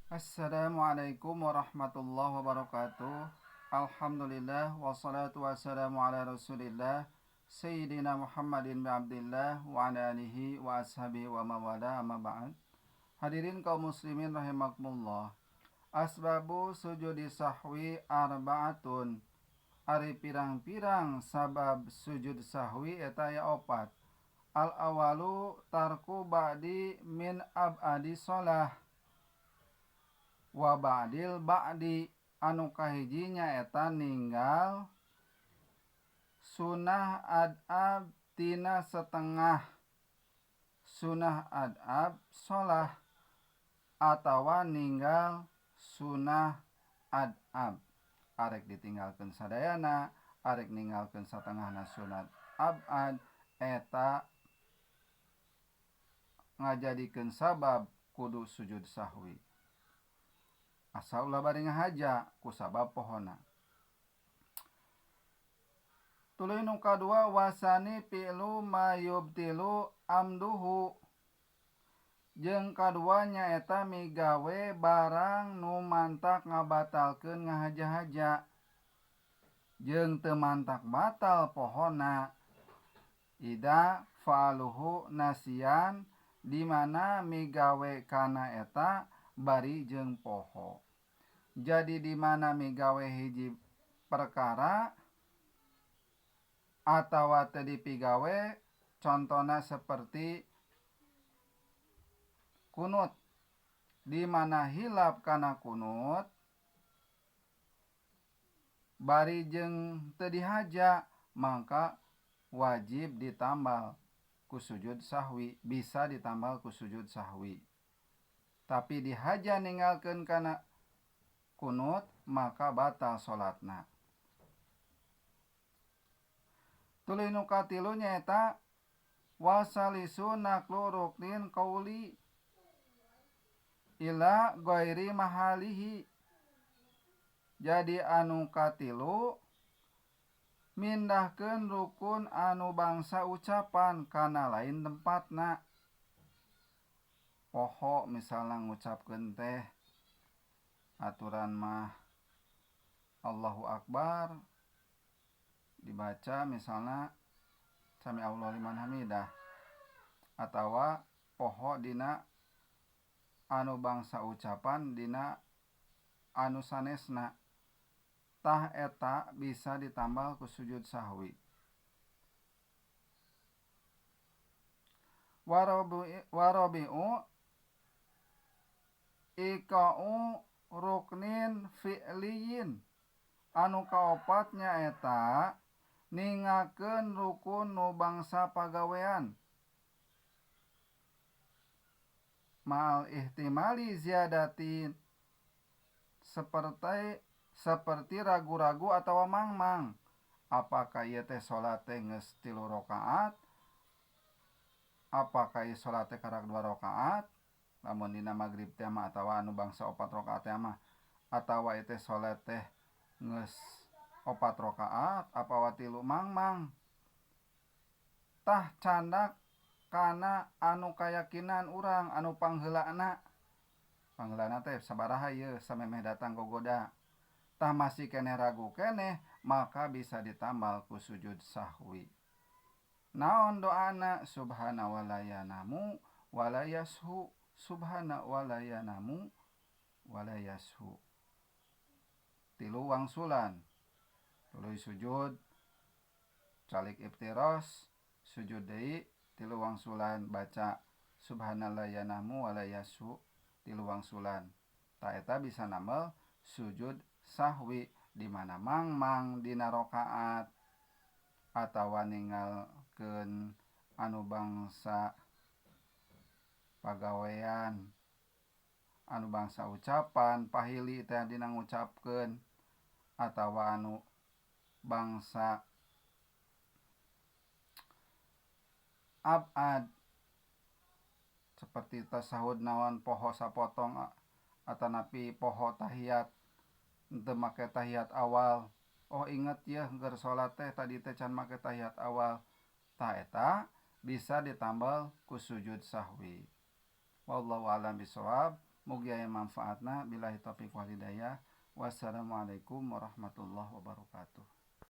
Assalamualaikum warahmatullahi wabarakatuh. Alhamdulillah wassalatu wassalamu ala Rasulillah Sayyidina Muhammadin bin Abdillah wa ala alihi wa ashabihi wa mawala amma ba'd. Hadirin kaum muslimin rahimakumullah. Asbabu sujudi sahwi arba'atun. Ari pirang-pirang sabab sujud sahwi eta aya opat. Al awalu tarku ba'di min abadi sholah wa ba'dil ba'di. Anu kahijinya eta ninggal sunah adab tina setengah sunah adab sholah atawa ninggal sunah adab arek ditinggalkeun sadayana arek ninggalkeun satengahna sunat abad eta ngajadikeun sabab kudu sujud sahwi. Asa ulah bari ngahaja ku sabab pohona. Tuluy nu kadua wasani pi'lu mayubtilu amduhu. Jeung kadua nyaeta migawe barang nu mantak ngabatalkeun ngahaja-haja. Jeung teu mantak batal pohona. Ida fa'aluhu nasian di mana migawe kana eta bari jeung poho. Jadi di mana migawe hiji perkara atawa teu dipigawe, contona seperti kunut. Di mana hilap kana kunut bari jeung teu dihaja, maka wajib ditambal ku sujud sahwi, bisa ditambal ku sujud sahwi. Tapi dihaja ninggalkeun kana kunut maka batal salatna. Tuluy nu katilu nyaeta wasalisu naklu ruknin qauli ila ghairi mahalihi. Jadi anu katilu mindahkeun rukun anu bangsa ucapan kana lain tempatna. Poho misalna ngucapkeun teh aturan mah Allahu Akbar dibaca misalna sami Allahu liman hamidah, atawa poho dina anu bangsa ucapan dina anu sanesna, tah eta bisa ditambal ku sujud sahwi. Warabi'u ika'u ruknin fi'liyin. Anu kaopat nyaeta ningakeun rukun nu bangsa pagawean ma'al ihtimali ziyadatin seperti ragu-ragu atawa mangmang. Apakah ieu teh salat teh geus 3 rakaat? Apakah ieu salat teh karak 2 rakaat? Lamun dina magrib teh mah atawa anu bangsa 4 rakaat teh mah, atawa ieu teh salat teh geus 4 rakaat apawa 3 mangmang. Tah candak kana anu kayakinan urang anu pangheulana. Pangheulana teh sabaraha ieu samemeh datang gogoda. Tah masih keneh ragu keneh, maka bisa ditambal ku sujud sahwi. Naon doana? Subhana wa la yanamu wa la yashu. Subhana wa la yanamu wa la yashu. 3 wangsulan. Tuluy sujud calik iftiros, sujud deui 3 wangsulan baca subhanallah yanamu wa la yashu 3 wangsulan. Ta eta bisa namel sujud sahwi di mana mangmang dina rakaat atawa ninggalkeun anu bangsa pagawean, anu bangsa ucapan pahili teh dina ngucapkeun, atawa anu bangsa abad seperti tasahud naon poho sapotong atanapi poho tahiyat henteu make tahiyat awal. Oh inget ya keur salat teh tadi teh can make tahiyat awal. Ta eta bisa ditambal ku sujud sahwi. Wallahu a'lam bishawab. Mugi aya manfaatna. Billahi taufiq wal hidayah. Wassalamualaikum warahmatullahi wabarakatuh.